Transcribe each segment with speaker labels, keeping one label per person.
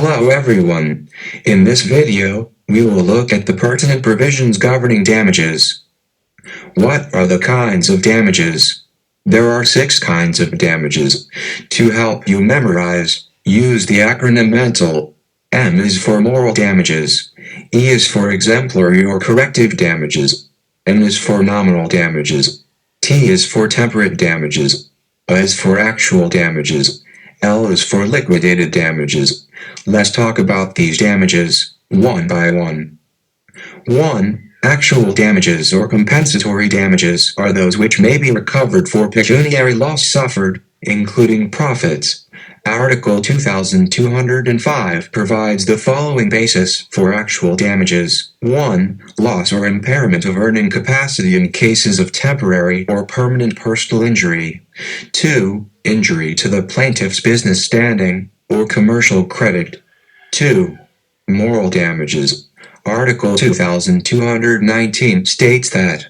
Speaker 1: Hello everyone. In this video, we will look at the pertinent provisions governing damages. What are the kinds of damages? There are 6 kinds of damages. To help you memorize, use the acronym MENTAL. M is for moral damages. E is for exemplary or corrective damages. N is for nominal damages. T is for temperate damages. A is for actual damages. L is for liquidated damages. Let's talk about these damages, one by one. 1. Actual damages or compensatory damages are those which may be recovered for pecuniary loss suffered, including profits. Article 2205 provides the following basis for actual damages. 1. Loss or impairment of earning capacity in cases of temporary or permanent personal injury. 2. Injury to the plaintiff's business standing or commercial credit. 2. Moral damages. Article 2219 states that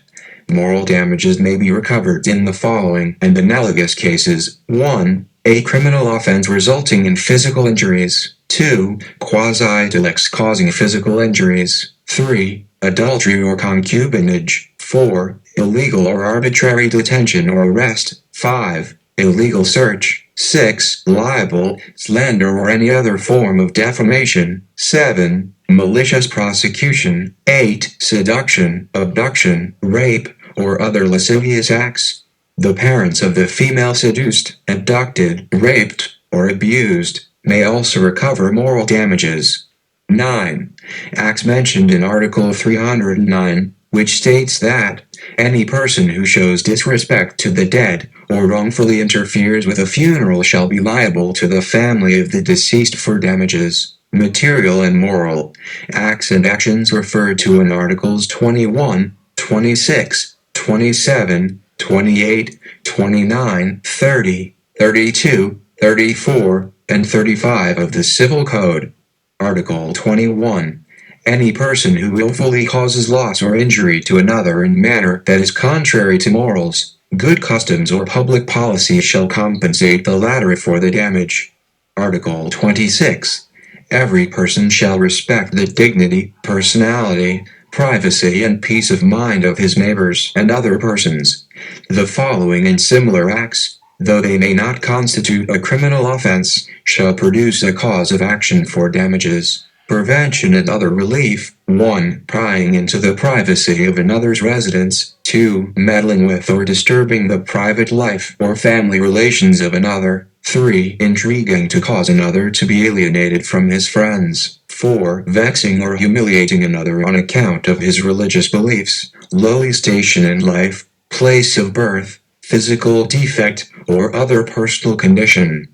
Speaker 1: moral damages may be recovered in the following and analogous cases. 1. A criminal offense resulting in physical injuries. 2. Quasi-delicts causing physical injuries. 3. Adultery or concubinage. 4. Illegal or arbitrary detention or arrest. 5. Illegal search. 6. Libel, slander or any other form of defamation. 7. Malicious prosecution. 8. Seduction, abduction, rape, or other lascivious acts. The parents of the female seduced, abducted, raped, or abused may also recover moral damages. 9. Acts mentioned in Article 309, which states that any person who shows disrespect to the dead or wrongfully interferes with a funeral shall be liable to the family of the deceased for damages, material and moral. Acts and actions referred to in Articles 21, 26, 27, 28, 29, 30, 32, 34, and 35 of the Civil Code. Article 21. Any person who willfully causes loss or injury to another in manner that is contrary to morals, good customs, or public policy shall compensate the latter for the damage. Article 26. Every person shall respect the dignity, personality, privacy, and peace of mind of his neighbors and other persons. The following and similar acts, though they may not constitute a criminal offense, shall produce a cause of action for damages. Prevention and other relief. 1. Prying into the privacy of another's residence. 2. Meddling with or disturbing the private life or family relations of another. 3. Intriguing to cause another to be alienated from his friends. 4. Vexing or humiliating another on account of his religious beliefs, lowly station in life, place of birth, physical defect, or other personal condition.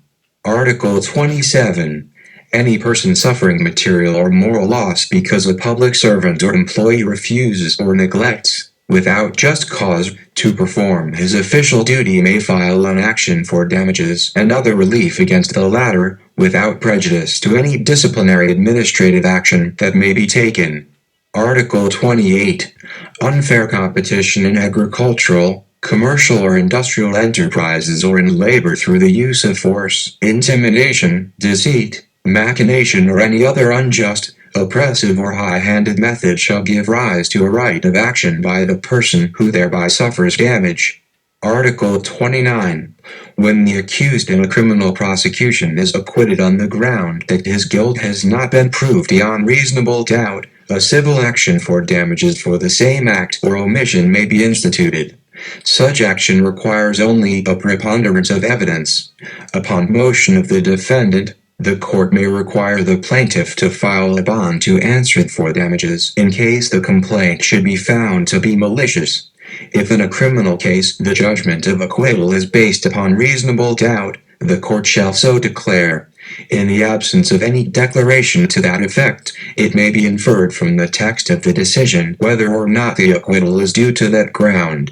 Speaker 1: Article 27. Any person suffering material or moral loss because a public servant or employee refuses or neglects, without just cause, to perform his official duty may file an action for damages and other relief against the latter, without prejudice to any disciplinary administrative action that may be taken. Article 28. Unfair competition in agricultural, commercial, or industrial enterprises or in labor through the use of force, intimidation, deceit, machination, or any other unjust, oppressive, or high-handed method shall give rise to a right of action by the person who thereby suffers damage. Article 29. When the accused in a criminal prosecution is acquitted on the ground that his guilt has not been proved beyond reasonable doubt, a civil action for damages for the same act or omission may be instituted. Such action requires only a preponderance of evidence. Upon motion of the defendant, the court may require the plaintiff to file a bond to answer for damages in case the complaint should be found to be malicious. If in a criminal case the judgment of acquittal is based upon reasonable doubt, the court shall so declare. In the absence of any declaration to that effect, it may be inferred from the text of the decision whether or not the acquittal is due to that ground.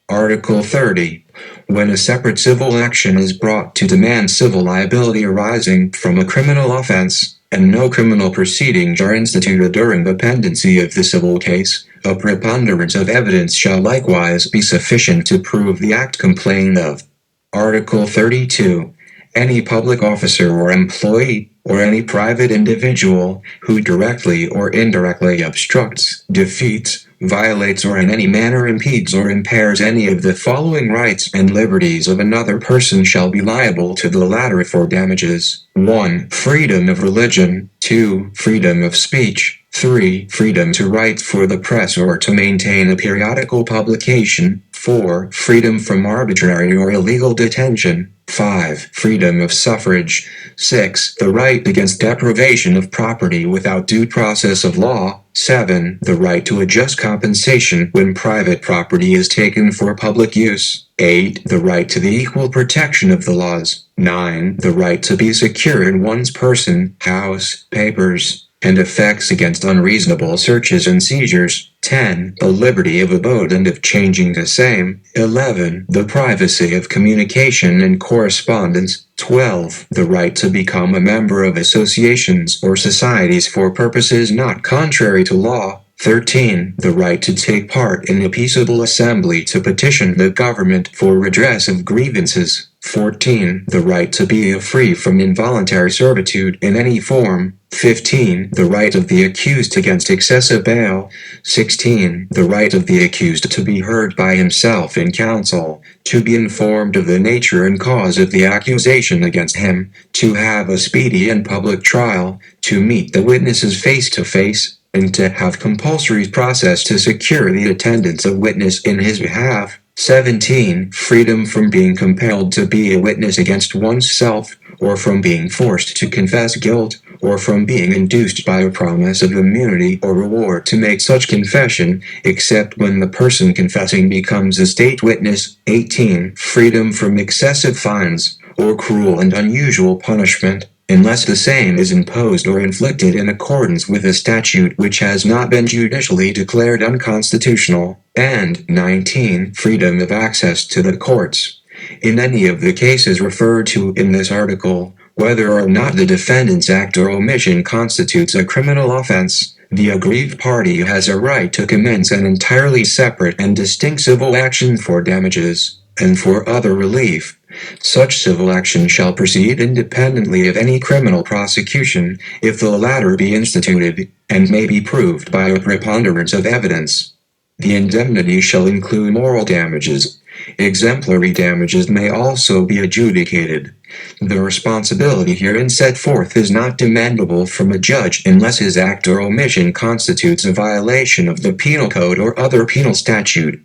Speaker 1: Article 30. When a separate civil action is brought to demand civil liability arising from a criminal offense, and no criminal proceedings are instituted during the pendency of the civil case, a preponderance of evidence shall likewise be sufficient to prove the act complained of. Article 32. Any public officer or employee, or any private individual who directly or indirectly obstructs, defeats, violates or in any manner impedes or impairs any of the following rights and liberties of another person shall be liable to the latter for damages. 1. Freedom of religion. 2. Freedom of speech. 3. Freedom to write for the press or to maintain a periodical publication. 4. Freedom from arbitrary or illegal detention. 5. Freedom of suffrage. 6. The right against deprivation of property without due process of law. 7. The right to a just compensation when private property is taken for public use. 8. The right to the equal protection of the laws. 9. The right to be secure in one's person, house, papers, and effects against unreasonable searches and seizures. 10. The liberty of abode and of changing the same. 11. The privacy of communication and correspondence. 12. The right to become a member of associations or societies for purposes not contrary to law. 13. The right to take part in a peaceable assembly to petition the government for redress of grievances. 14. The right to be free from involuntary servitude in any form. 15. The right of the accused against excessive bail. 16. The right of the accused to be heard by himself in counsel, to be informed of the nature and cause of the accusation against him, to have a speedy and public trial, to meet the witnesses face to face, and to have compulsory process to secure the attendance of witness in his behalf. 17. Freedom from being compelled to be a witness against oneself, or from being forced to confess guilt, or from being induced by a promise of immunity or reward to make such confession, except when the person confessing becomes a state witness. 18. Freedom from excessive fines, or cruel and unusual punishment, unless the same is imposed or inflicted in accordance with a statute which has not been judicially declared unconstitutional. And 19. Freedom of access to the courts. In any of the cases referred to in this article, whether or not the defendant's act or omission constitutes a criminal offense, the aggrieved party has a right to commence an entirely separate and distinct civil action for damages, and for other relief. Such civil action shall proceed independently of any criminal prosecution, if the latter be instituted, and may be proved by a preponderance of evidence. The indemnity shall include moral damages. Exemplary damages may also be adjudicated. The responsibility herein set forth is not demandable from a judge unless his act or omission constitutes a violation of the penal code or other penal statute.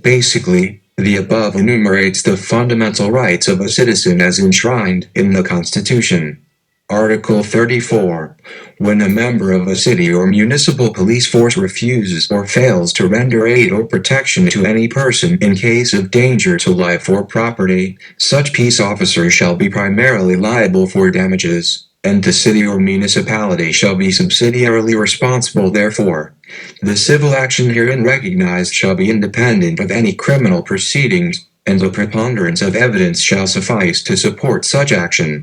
Speaker 1: Basically, the above enumerates the fundamental rights of a citizen as enshrined in the Constitution. Article 34. When a member of a city or municipal police force refuses or fails to render aid or protection to any person in case of danger to life or property, such peace officer shall be primarily liable for damages, and the city or municipality shall be subsidiarily responsible therefor. The civil action herein recognized shall be independent of any criminal proceedings, and a preponderance of evidence shall suffice to support such action.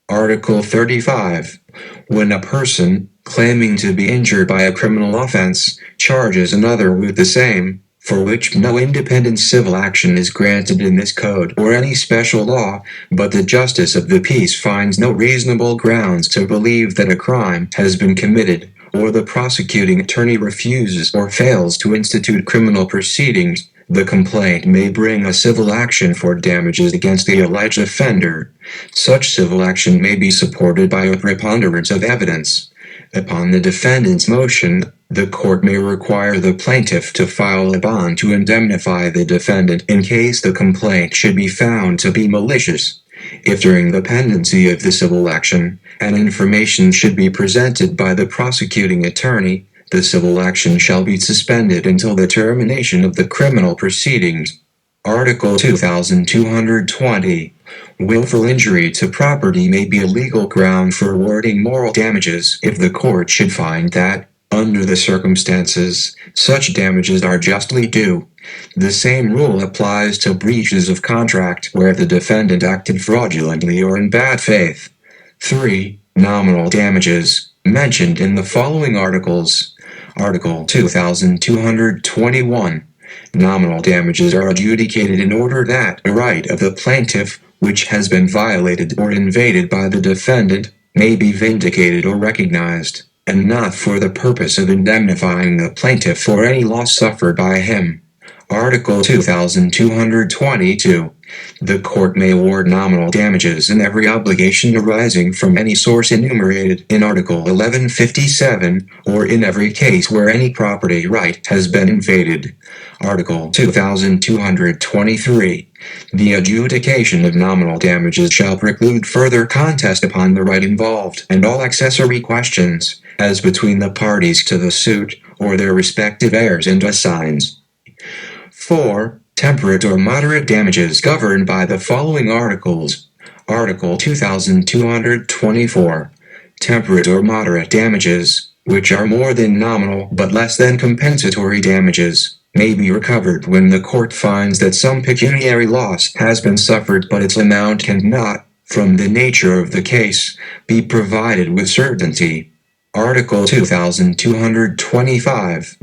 Speaker 1: Article 35. When a person, claiming to be injured by a criminal offense, charges another with the same, for which no independent civil action is granted in this code or any special law, but the justice of the peace finds no reasonable grounds to believe that a crime has been committed, or the prosecuting attorney refuses or fails to institute criminal proceedings, the complaint may bring a civil action for damages against the alleged offender. Such civil action may be supported by a preponderance of evidence. Upon the defendant's motion, the court may require the plaintiff to file a bond to indemnify the defendant in case the complaint should be found to be malicious. If during the pendency of the civil action, an information should be presented by the prosecuting attorney, the civil action shall be suspended until the termination of the criminal proceedings. Article 2220. Willful injury to property may be a legal ground for awarding moral damages if the court should find that, under the circumstances, such damages are justly due. The same rule applies to breaches of contract where the defendant acted fraudulently or in bad faith. 3. Nominal damages, mentioned in the following articles. Article 2221. Nominal damages are adjudicated in order that a right of the plaintiff, which has been violated or invaded by the defendant, may be vindicated or recognized, and not for the purpose of indemnifying the plaintiff for any loss suffered by him. Article 2222. The court may award nominal damages in every obligation arising from any source enumerated in Article 1157, or in every case where any property right has been invaded. Article 2223. The adjudication of nominal damages shall preclude further contest upon the right involved and all accessory questions, as between the parties to the suit, or their respective heirs and assigns. 4. Temperate or moderate damages governed by the following articles. Article 2224. Temperate or moderate damages, which are more than nominal but less than compensatory damages, may be recovered when the court finds that some pecuniary loss has been suffered but its amount cannot, from the nature of the case, be provided with certainty. Article 2225.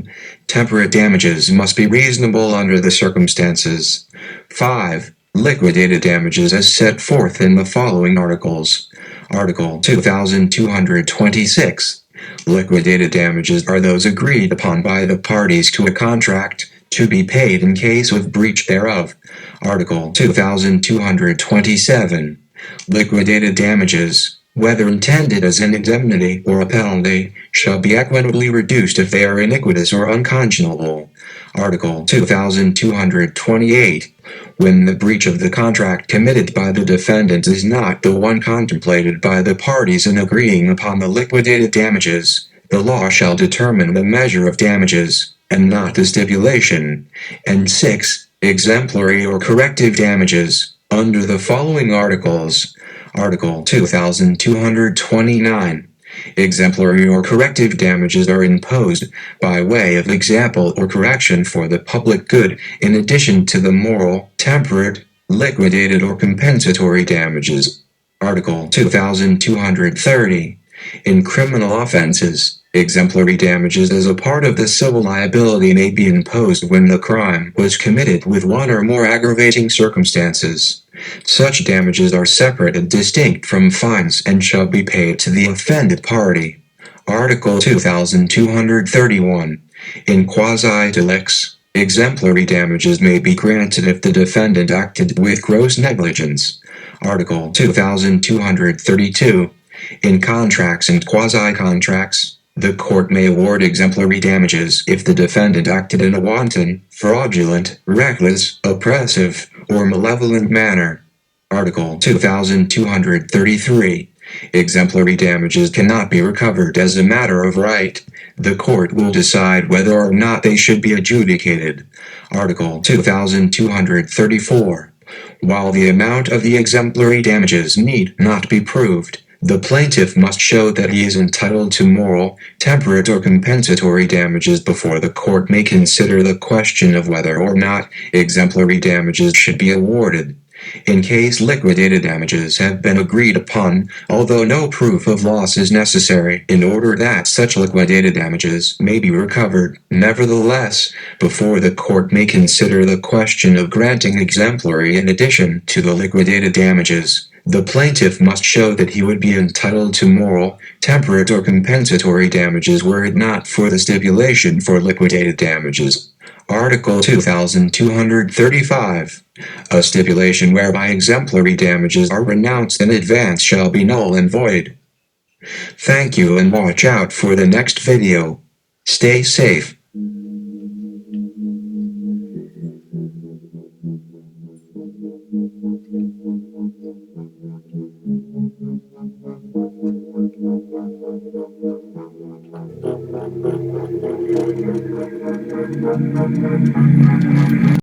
Speaker 1: Temperate damages must be reasonable under the circumstances. 5. Liquidated damages as set forth in the following articles. Article 2226. Liquidated damages are those agreed upon by the parties to a contract, to be paid in case of breach thereof. Article 2227. Liquidated damages, whether intended as an indemnity or a penalty, shall be equitably reduced if they are iniquitous or unconscionable. Article 2228. When the breach of the contract committed by the defendant is not the one contemplated by the parties in agreeing upon the liquidated damages, the law shall determine the measure of damages, and not the stipulation. And 6. Exemplary or corrective damages, under the following articles. Article 2229. Exemplary or corrective damages are imposed by way of example or correction for the public good, in addition to the moral, temperate, liquidated or compensatory damages. Article 2230. In criminal offenses, exemplary damages as a part of the civil liability may be imposed when the crime was committed with one or more aggravating circumstances. Such damages are separate and distinct from fines and shall be paid to the offended party. Article 2231. In quasi-delicts, exemplary damages may be granted if the defendant acted with gross negligence. Article 2232. In contracts and quasi-contracts, the court may award exemplary damages if the defendant acted in a wanton, fraudulent, reckless, oppressive, or malevolent manner. Article 2233. Exemplary damages cannot be recovered as a matter of right. The court will decide whether or not they should be adjudicated. Article 2234. While the amount of the exemplary damages need not be proved, the plaintiff must show that he is entitled to moral, temperate or compensatory damages before the court may consider the question of whether or not exemplary damages should be awarded. In case liquidated damages have been agreed upon, although no proof of loss is necessary in order that such liquidated damages may be recovered, nevertheless, before the court may consider the question of granting exemplary in addition to the liquidated damages, the plaintiff must show that he would be entitled to moral, temperate or compensatory damages were it not for the stipulation for liquidated damages. Article 2235. A stipulation whereby exemplary damages are renounced in advance shall be null and void. Thank you and watch out for the next video. Stay safe.